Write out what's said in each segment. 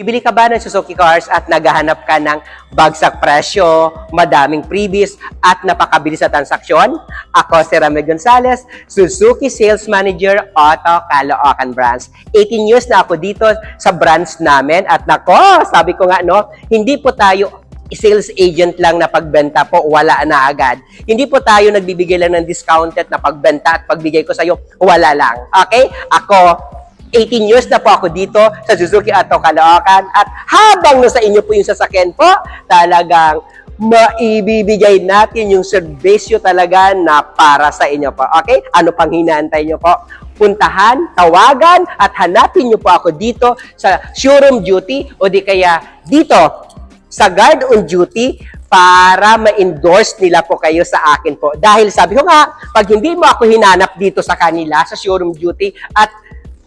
Bibili ka ba ng Suzuki cars at naghahanap ka ng bagsak presyo, madaming freebies at napakabilis na transaksyon? Ako si Ramel Gonzalez, Suzuki Sales Manager, Auto Caloocan Branch. 18 years na ako dito sa branch namin at nako, sabi ko nga no, hindi po tayo sales agent lang na pagbenta po, wala na agad. Hindi po tayo nagbibigay lang ng discounted na pagbenta at pagbigay ko sa iyo, wala lang. Okay? Ako, 18 years na po ako dito sa Suzuki Auto Caloocan at habang nasa inyo po yung sasakyan po, talagang maibibigay natin yung serbisyo talaga na para sa inyo po. Okay? Ano pang hinaantay nyo po? Puntahan, tawagan at hanapin nyo po ako dito sa showroom duty o di kaya dito sa guard on duty para ma-endorse nila po kayo sa akin po. Dahil sabi ko nga, pag hindi mo ako hinanap dito sa kanila sa showroom duty at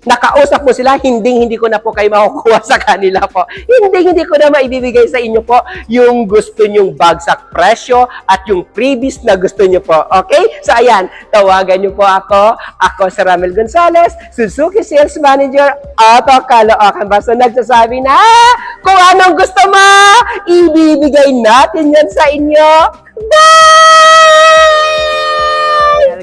nakausap mo sila, hindi ko na po kayo makukuha sa kanila po. Hindi ko na maibibigay sa inyo po yung gusto nyong bagsak presyo at yung freebies na gusto nyo po. Okay? So ayan, tawagan nyo po ako. Ako si Ramel Gonzalez, Suzuki Sales Manager, Auto Caloocan. Basta nagsasabi na, kung anong gusto mo, ibibigay natin yan sa inyo. Bye!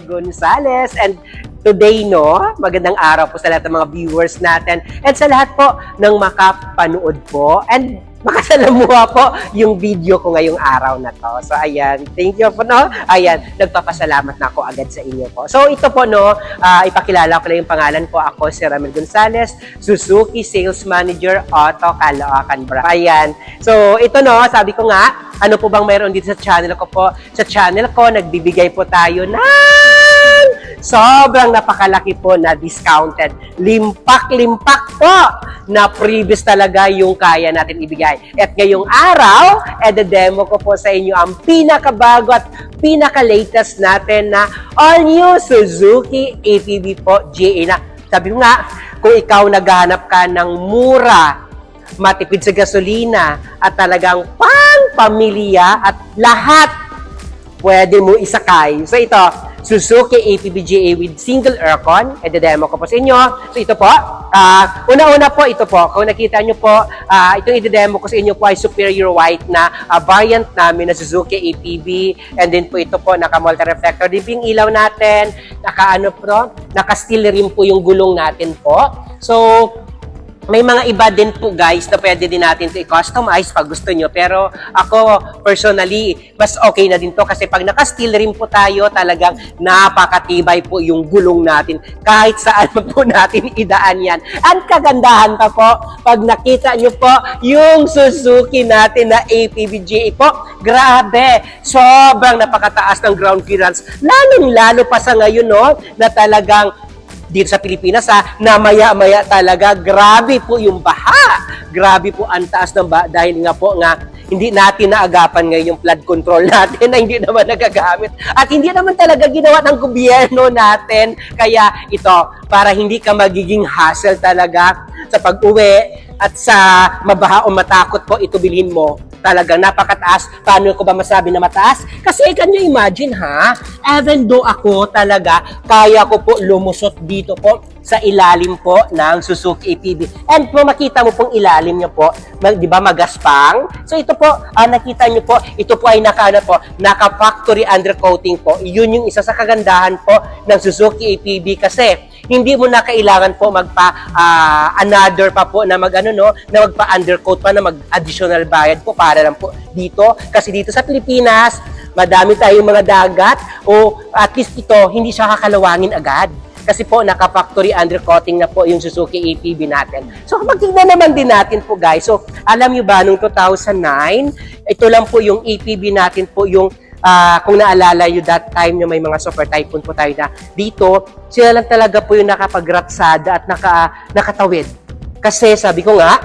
Gonzalez and today, no, magandang araw po sa lahat ng mga viewers natin and sa lahat po ng makapanood po and makasalamuha po yung video ko ngayong araw na to. So, ayan, thank you po, no? Ayan, nagpapasalamat na ako agad sa inyo po. So, ito po, no, ipakilala ko lang yung pangalan ko. Ako si Ramel Gonzalez, Suzuki Sales Manager, Auto Caloocan Branch. Ayan. So, ito, no, sabi ko nga, ano po bang mayroon dito sa channel ko po? Sa channel ko, nagbibigay po tayo ng sobrang napakalaki po na discounted. Limpak-limpak po na previous talaga yung kaya natin ibigay. At ngayong araw, demo ko po sa inyo ang pinakabago at pinaka-latest natin na all-new Suzuki ATV po GA na. Sabi ko nga, kung ikaw naghahanap ka ng mura, matipid sa gasolina at talagang pang-pamilya at lahat pwede mo isakay. So ito, Suzuki ATV GA with single aircon. Demo ko po sa inyo. So ito po, una-una po ito po. Kung nakita nyo po, itong i-demo ko sa inyo po ay superior white na variant namin na Suzuki ATV. And then po ito po, naka-multi-reflector. Din yung ilaw natin, naka-steel rim po yung gulong natin po. So, may mga iba din po guys na pwede din natin to i-customize pag gusto nyo. Pero ako personally, mas okay na din to kasi pag naka-steel rim po tayo, talagang napakatibay po yung gulong natin. Kahit saan po natin idaan yan. Ang kagandahan pa po, pag nakita nyo po yung Suzuki natin na ATV-GA po, grabe! Sobrang napakataas ng ground clearance. Lalong-lalo pa sa ngayon, no, na talagang dito sa Pilipinas, na maya-maya talaga, grabe po yung baha. Grabe po ang taas ng baha dahil nga po nga hindi natin naagapan ngayon yung flood control natin na hindi naman nagagamit. At hindi naman talaga ginawa ng gobyerno natin. Kaya ito, para hindi ka magiging hassle talaga sa pag-uwi at sa mabaha o matakot po, ito bilhin mo. Talagang napakataas. Paano ko ba masabi na mataas? Kasi can you imagine ha? Even though ako talaga, kaya ko po lumusot dito po sa ilalim po ng Suzuki ATV. And kung makita mo pong ilalim niya po, di ba magaspang? So ito po, nakita niyo po, ito po ay naka-factory undercoating po. Yun yung isa sa kagandahan po ng Suzuki ATV kasi hindi mo na kailangan po another pa po na magpa-undercoat pa na mag-additional bayad po para lang po dito. Kasi dito sa Pilipinas, madami tayong mga dagat o at least ito, hindi siya kakalawangin agad. Kasi po, naka-factory undercoating na po yung Suzuki ATV natin. So, magtignan naman din natin po guys. So, alam nyo ba, noong 2009, ito lang po yung ATV natin po yung kung naalala nyo that time na may mga Super Typhoon po tayo na dito, sila lang talaga po yung nakapagratsada at nakatawid. Kasi sabi ko nga,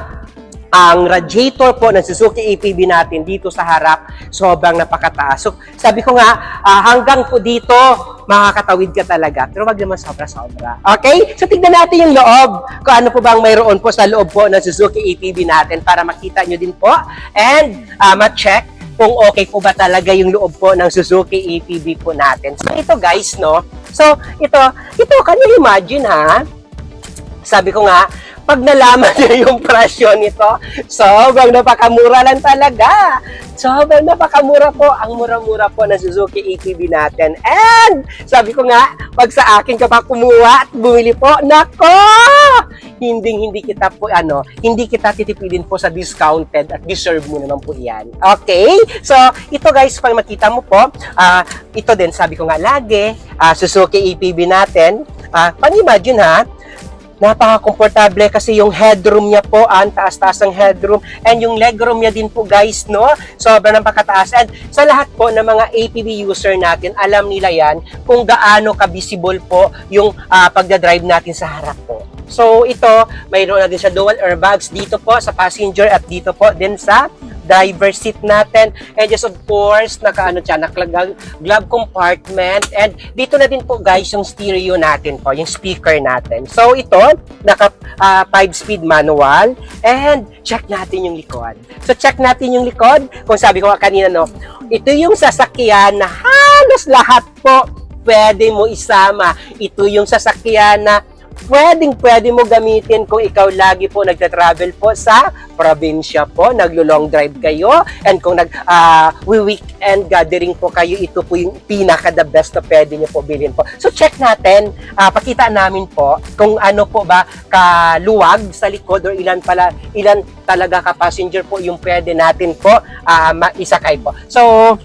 ang radiator po ng Suzuki ATV natin dito sa harap, sobrang napakataas. So, sabi ko nga, hanggang po dito, makakatawid ka talaga. Pero wag naman sobra-sobra. Okay? So, tignan natin yung loob. Kung ano po bang mayroon po sa loob po ng Suzuki ATV natin para makita nyo din po. And, ma-check kung okay po ba talaga yung loob po ng Suzuki ATV po natin. So, ito guys, no? So, ito, can you imagine ha? Sabi ko nga, pag nalaman niyo yung presyo nito, sobrang napakamura lang talaga. Sobrang napakamura po. Ang mura-mura po na Suzuki ATV natin. And, sabi ko nga, pag sa akin ka pa kumuha at bumili po, nako! Hindi kita po, hindi kita titipidin po sa discounted at deserve mo naman po yan. Okay? So, ito guys, pag makita mo po, ito din, sabi ko nga lagi, Suzuki ATV natin, pan-imagine ha, napaka-komportable kasi yung headroom niya po, ang taas-taas ng headroom, and yung legroom niya din po guys, no? Sobrang napakataas. And sa lahat po ng mga ATV user natin, alam nila yan kung gaano ka-visible po yung pagdadrive natin sa harap po. So ito, mayroon na din siya dual airbags dito po sa passenger at dito po din sa driver seat natin. And just of course, naka-glove compartment. And dito na din po guys yung stereo natin po, yung speaker natin. So ito, naka 5-speed manual. And check natin yung likod. So check natin yung likod. Kung sabi ko kanina, no, ito yung sasakyan na halos lahat po pwede mo isama. Ito yung sasakyan na pwede mo gamitin kung ikaw lagi po nagta-travel po sa probinsya po, naglo-long drive kayo, and kung weekend gathering po kayo, ito po yung pinaka-the best na pwede nyo po bilhin po. So check natin, pakita namin po kung ano po ba kaluwag sa likod or ilan talaga ka-passenger po yung pwede natin po maisakay po. So,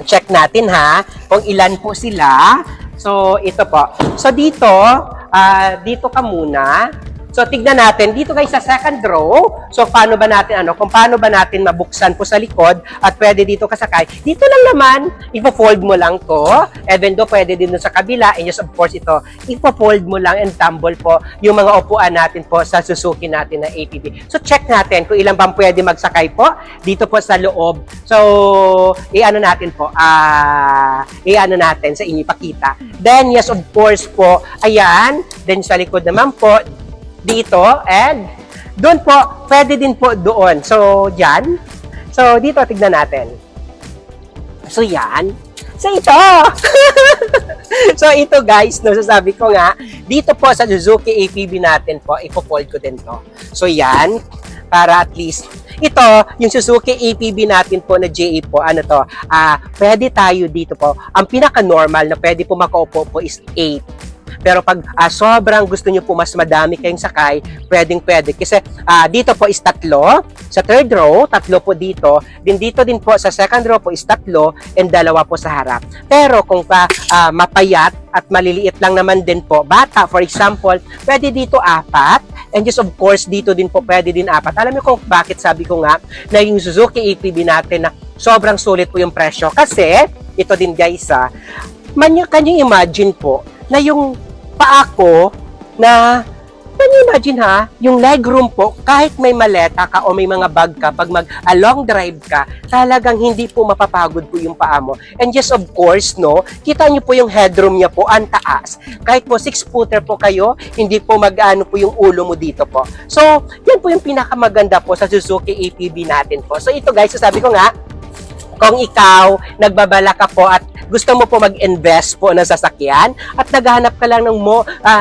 check natin ha, kung ilan po sila. So, ito po. So, dito ka muna. So, tignan natin. Dito guys sa second row. So, paano ba natin, kung paano ba natin mabuksan po sa likod at pwede dito kasakay. Dito lang naman, ipo-fold mo lang to. Even though pwede din sa kabila. And just of course, ito, ipo-fold mo lang and tumble po yung mga upuan natin po sa Suzuki natin na ATV. So, check natin kung ilan bang pwede magsakay po dito po sa loob. So, natin po, natin sa inyo ipakita. Then, yes, of course po, ayan. Then, sa likod naman po, dito, and doon po, pwede din po doon. So, dyan. So, dito, tignan natin. So, yan. So, ito. So, ito guys, no, sasabi ko nga, dito po sa Suzuki ATV natin po, ipo-fold ko din to. So, yan. Para at least, ito, yung Suzuki ATV natin po na JA po, pwede tayo dito po. Ang pinaka-normal na pwede po makaupo po is 8. Pero pag sobrang gusto nyo po mas madami kayong sakay, pwedeng-pwede. Kasi dito po is 3. Sa third row, 3 po dito. Dito din po sa second row po is 3 and 2 po sa harap. Pero kung mapayat at maliliit lang naman din po, bata, for example, pwede dito 4. And just of course, dito din po pwede din 4. Alam niyo kung bakit sabi ko nga na yung Suzuki ATV natin na sobrang sulit po yung presyo. Kasi, ito din guys can you imagine po na yung paa ko na, can you imagine yung legroom po, kahit may maleta ka o may mga bag ka, pag long drive ka, talagang hindi po mapapagod po yung paa mo. And just of course, no, kita nyo po yung headroom niya po, ang taas. Kahit po 6-footer po kayo, hindi po mag-ano po yung ulo mo dito po. So, yan po yung pinakamaganda po sa Suzuki ATV natin po. So, ito guys, sabi ko nga, kung ikaw, nagbabala ka po at gusto mo po mag-invest po ng sasakyan at naghahanap ka lang ng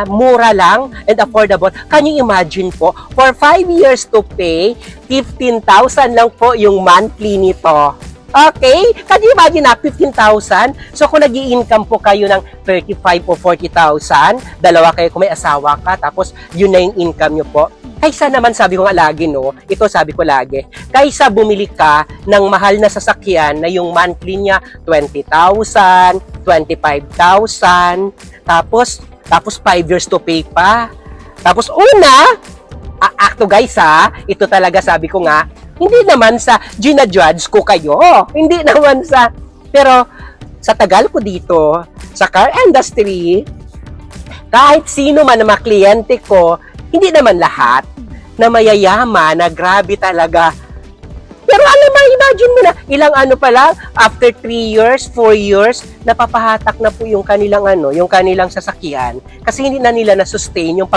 mura lang and affordable, can you imagine po, for 5 years to pay, 15,000 lang po yung monthly nito. Okay? Can you imagine 15,000? So, kung nag-i-income po kayo ng 35 o 40,000, dalawa kayo kung may asawa ka, tapos yun na yung income nyo po. Kaysa naman, sabi ko nga lagi, no? Ito sabi ko lagi, kaysa bumili ka ng mahal na sasakyan na yung monthly niya 20,000, 25,000, tapos 5 years to pay pa. Tapos akto guys ito talaga sabi ko nga, hindi naman sa ginajudge ko kayo. Hindi naman pero sa tagal ko dito, sa car industry, kahit sino man na mga kliyente ko, hindi naman lahat na mayayaman, na grabe talaga. Pero alam mo, imagine mo na, ilang pa lang, after 3 years, 4 years, napapahatak na po yung kanilang yung kanilang sasakyan. Kasi hindi na nila na-sustain yung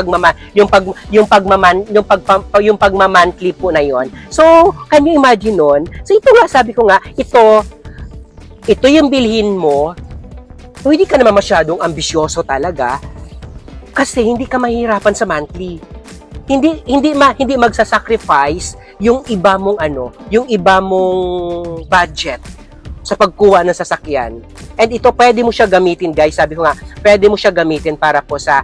pagmamonthly po na yon. So, can you imagine nun? So, ito nga, sabi ko nga, ito yung bilhin mo, so, hindi ka naman masyadong ambisyoso talaga, kasi hindi ka mahirapan sa monthly. hindi magsasacrifice yung iba mong yung iba mong budget sa pagkuha ng sasakyan. And ito pwede mo siya gamitin, guys. Sabi ko nga, pwede mo siya gamitin para po sa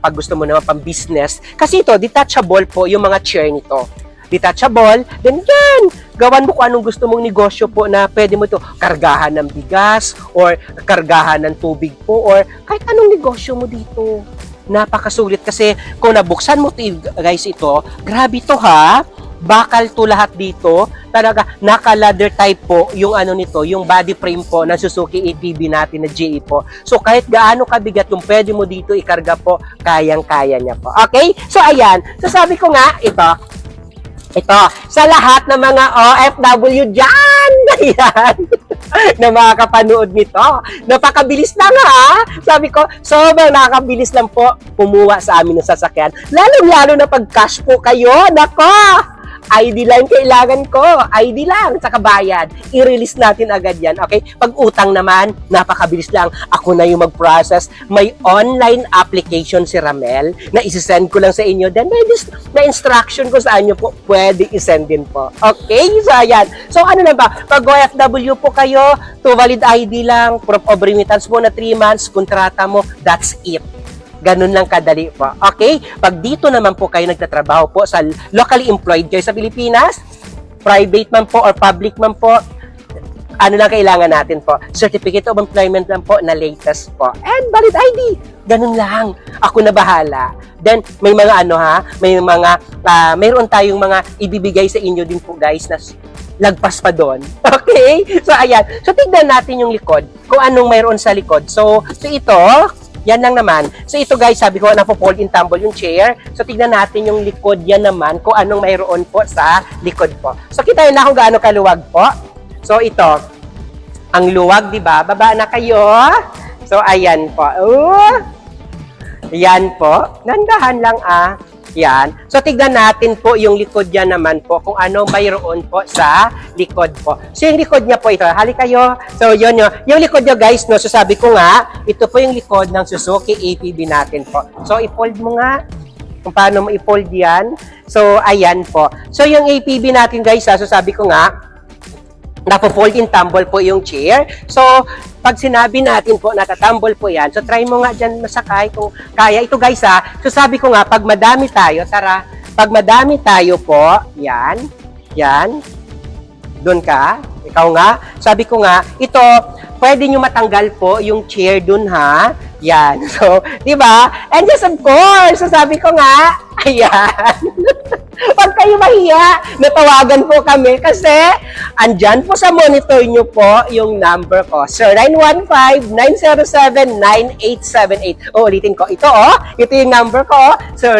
pag gusto mo naman pang business. Kasi ito, detachable po yung mga chair nito. Detachable, then yan, gawan mo kung anong gusto mong negosyo po na pwede mo ito, kargahan ng bigas, or kargahan ng tubig po, or kahit anong negosyo mo dito. Napakasulit kasi kung nabuksan mo guys ito, grabe to ha, bakal to lahat dito, talaga naka-ladder type po yung nito, yung body frame po ng Suzuki ATV natin na GE po. So kahit gaano kabigat yung pwede mo dito ikarga po, kayang-kaya niya po. Okay? So ayan, so sabi ko nga, ito, sa lahat ng mga OFW dyan, ayan, na makakapanood nito. Napakabilis lang ha. Sabi ko, sobrang nakakabilis lang po kumuha sa amin ng sasakyan. Lalo-lalo na pag cash po kayo. Nako! ID lang kailangan ko. ID lang, saka bayad. I-release natin agad yan, okay? Pag utang naman, napakabilis lang. Ako na yung mag-process. May online application si Ramel na isi-send ko lang sa inyo. Then may instruction ko sa inyo po, pwede i-send din po. Okay? So, ayan. So, ano na ba? Pag OFW po kayo, to valid ID lang, proof of remittance mo na 3 months, kontrata mo, that's it. Ganun lang kadali po. Okay? Pag dito naman po kayo nagtatrabaho po sa locally employed kayo sa Pilipinas, private man po or public man po, ano lang kailangan natin po? Certificate of Employment lang po na latest po. And valid ID. Ganun lang. Ako na bahala. Then, may mga mayroon tayong mga ibibigay sa inyo din po guys na lagpas pa doon. Okay? So, ayan. So, tignan natin yung likod. Kung anong mayroon sa likod. So ito, yan lang naman. So ito guys, sabi ko, napo-fold in tumble yung chair. So tignan natin yung likod yan naman kung anong mayroon po sa likod po. So kita na kung gaano kaluwag po. So ito, ang luwag, di ba? Baba na kayo. So ayan po. Yan po. Nandahan lang Yan. So, tignan natin po yung likod niya naman po kung ano mayroon po sa likod po. So, yung likod niya po ito. Hali kayo. So, yun yun. Yung likod niya guys, no? So, sabi ko nga, ito po yung likod ng Suzuki ATV natin po. So, i-fold mo nga kung paano mo i-fold yan. So, ayan po. So, yung ATV natin guys, so sabi ko nga, napo-fold in tumble po yung chair. So, pag sinabi natin po, natatumble po yan. So, try mo nga dyan masakay kung kaya. Ito guys so sabi ko nga, pag madami tayo, tara, pag madami tayo po, yan, doon ka, ikaw nga, sabi ko nga, ito, pwede nyo matanggal po yung chair doon ha, yan. So, di ba? And yes, of course, so sabi ko nga, ayan. Pag kayo mahiya, natawagan po kami kasi andyan po sa monitor nyo po yung number ko. Sir, 915-907-9878. Ulitin ko. Ito ito yung number ko. Sir,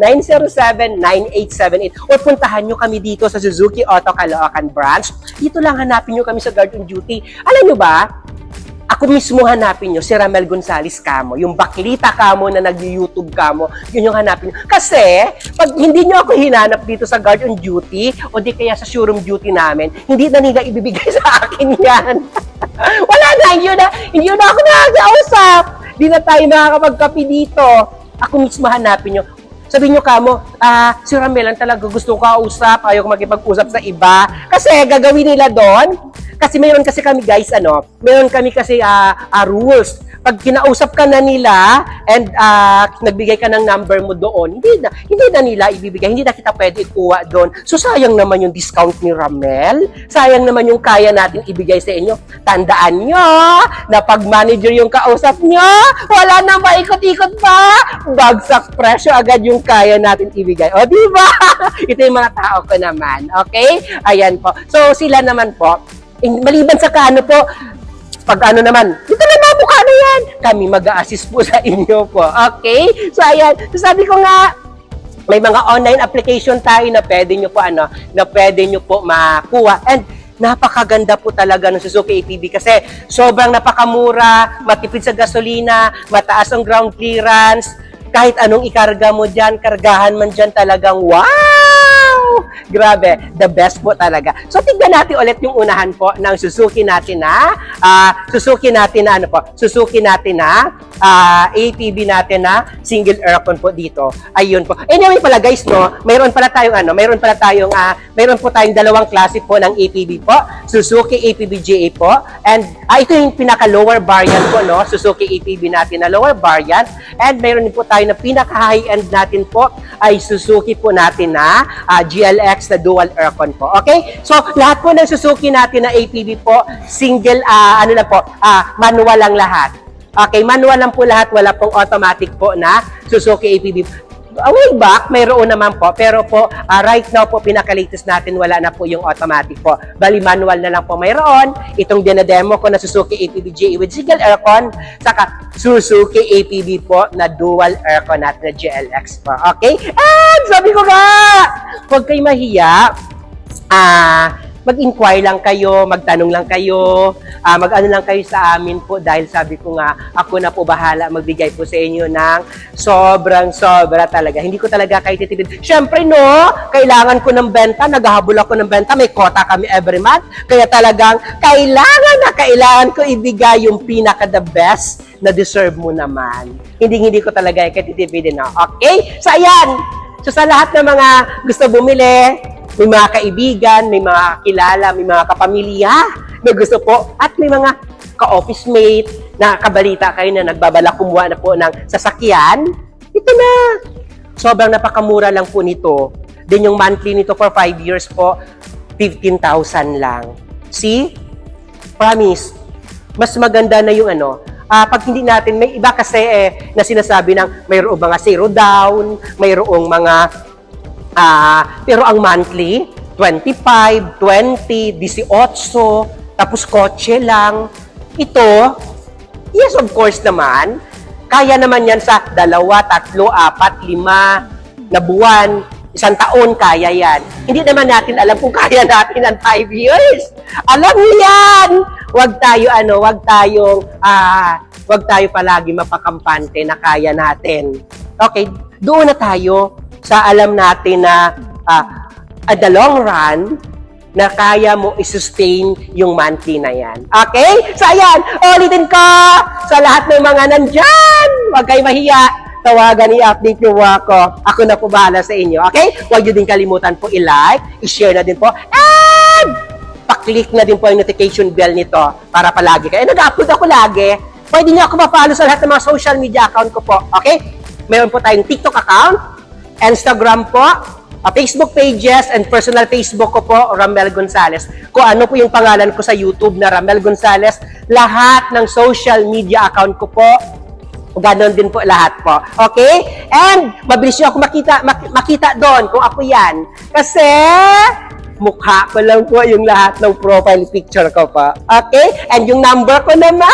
915-907-9878. O puntahan nyo kami dito sa Suzuki Auto Caloocan Branch. Dito lang hanapin nyo kami sa Guard on Duty. Alam nyo ba? Ako mismo hanapin nyo, si Ramel Gonzales kamo, yung baklita kamo na nag-YouTube kamo, yun yung hanapin nyo. Kasi, pag hindi nyo ako hinanap dito sa Guard on Duty, o di kaya sa showroom duty namin, hindi na nila ibibigay sa akin yan. Wala na, hindi na ako nakakausap. Hindi na tayo nakakapagkapi dito. Ako mismo hanapin nyo. Sabihin nyo kamo, si Ramel ang talaga gusto ko kausap, ayaw ko makipag-usap sa iba. Kasi gagawin nila doon, kasi mayroon kasi kami guys, mayroon kami kasi rules. Pag kinausap ka na nila and nagbigay ka ng number mo doon, hindi na nila ibibigay, hindi na kita pwede ikuha doon. So sayang naman yung discount ni Ramel, sayang naman yung kaya natin ibigay sa inyo. Tandaan nyo na pag manager yung kausap nyo, wala na maikot-ikot pa, bagsak presyo agad yung kaya natin ibigay. O diba? Ito yung mga tao ko naman. Okay? Ayan po. So sila naman po, maliban sa po, pag naman, dito na mabukha na yan. Kami mag-a-assist po sa inyo po. Okay? So, ayan. So, sabi ko nga, may mga online application tayo na pwede nyo po, na pwede nyo po makuha. And, napakaganda po talaga ng Suzuki ATV kasi sobrang napakamura, matipid sa gasolina, mataas ang ground clearance, kahit anong ikarga mo dyan, kargahan man dyan talagang wow! Grabe, the best po talaga. So, tignan natin ulit yung unahan po ng Suzuki natin na, Suzuki natin na, APB natin na single aircon po dito. Ayun po. Anyway pala guys, no, mayroon po tayong dalawang klase po ng APB po. Suzuki APB GA po. And ito yung pinaka lower variant po, no, Suzuki APB natin na lower variant. And mayroon din po tayo na pinaka high end natin po ay Suzuki po natin na GLX na dual aircon po. Okay? So lahat po ng Suzuki natin na APB po, single manual lang lahat. Okay, manual lang po lahat, wala pong automatic po na Suzuki APB. Way back, mayroon naman po, pero po, right now po, pinaka-latest natin, wala na po yung automatic po. Bali, manual na lang po mayroon. Itong dinademo ko na Suzuki APB GA with single aircon, saka Suzuki APB po na dual aircon natin na GLX po. Okay? And sabi ko nga, huwag kayo mahiya. Mag-inquire lang kayo, magtanong lang kayo, mag-ano lang kayo sa amin po dahil sabi ko nga, ako na po bahala magbigay po sa inyo ng sobrang-sobra talaga. Hindi ko talaga kayo titipid. Siyempre no, kailangan ko ng benta, naghahabol ako ng benta, may quota kami every month, kaya talagang kailangan ko ibigay yung pinaka-the best na deserve mo naman. Hindi ko talaga kayo titipidin. No? Okay? So ayan, so sa lahat ng mga gusto bumili, may mga kaibigan, may mga kilala, may mga kapamilya na gusto po, at may mga ka-office mate na kabalita kayo na nagbabala kumuha na po ng sasakyan, ito na. Sobrang napakamura lang po nito. Then yung monthly nito for 5 years po, 15,000 lang. See? Promise. Mas maganda na yung pag hindi natin, may iba kasi na sinasabi ng mayroong mga zero down, mayroong mga pero ang monthly, 25, 20, 18, tapos kotse lang. Ito, yes of course naman, kaya naman yan sa 2, 3, 4, 5 na buwan, 1 taon, kaya yan. Hindi naman natin alam kung kaya natin ang 5 years. Alam niyo yan! Huwag tayo palagi mapakampante na kaya natin. Okay, doon na tayo sa alam natin na at the long run, na kaya mo i-sustain yung monthly na yan. Okay? So, ayan, ulitin ko sa lahat ng mga nandyan. Huwag kayo mahiya. Tawagan, i-update nyo ako. Ako na po bahala sa inyo. Okay? Huwag nyo din kalimutan po i-like, i-share na din po, and pa-click na din po yung notification bell nito para palagi kayo. Nag-upload ako lagi. Pwede nyo ako ma-follow sa lahat ng mga social media account ko po. Okay? Meron po tayong TikTok account, Instagram po, Facebook pages, and personal Facebook ko po, Ramel Gonzales. Kung ano po yung pangalan ko sa YouTube na Ramel Gonzales, lahat ng social media account ko po, ganon din po lahat po. Okay? And mabilis nyo ako makita doon kung ako yan. Kasi mukha ko lang po yung lahat ng profile picture ko po. Okay? And yung number ko naman,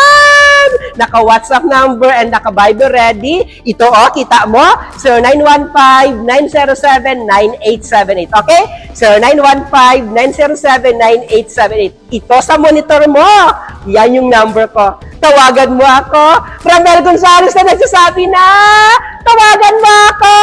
naka-WhatsApp number and naka-Viber ready. Ito, kita mo, 0915-907-9878. Okay? 0915-907-9878. Ito sa monitor mo. Yan yung number ko. Tawagan mo ako. Ramel Gonzales na nagsasabi na, tawagan mo ako.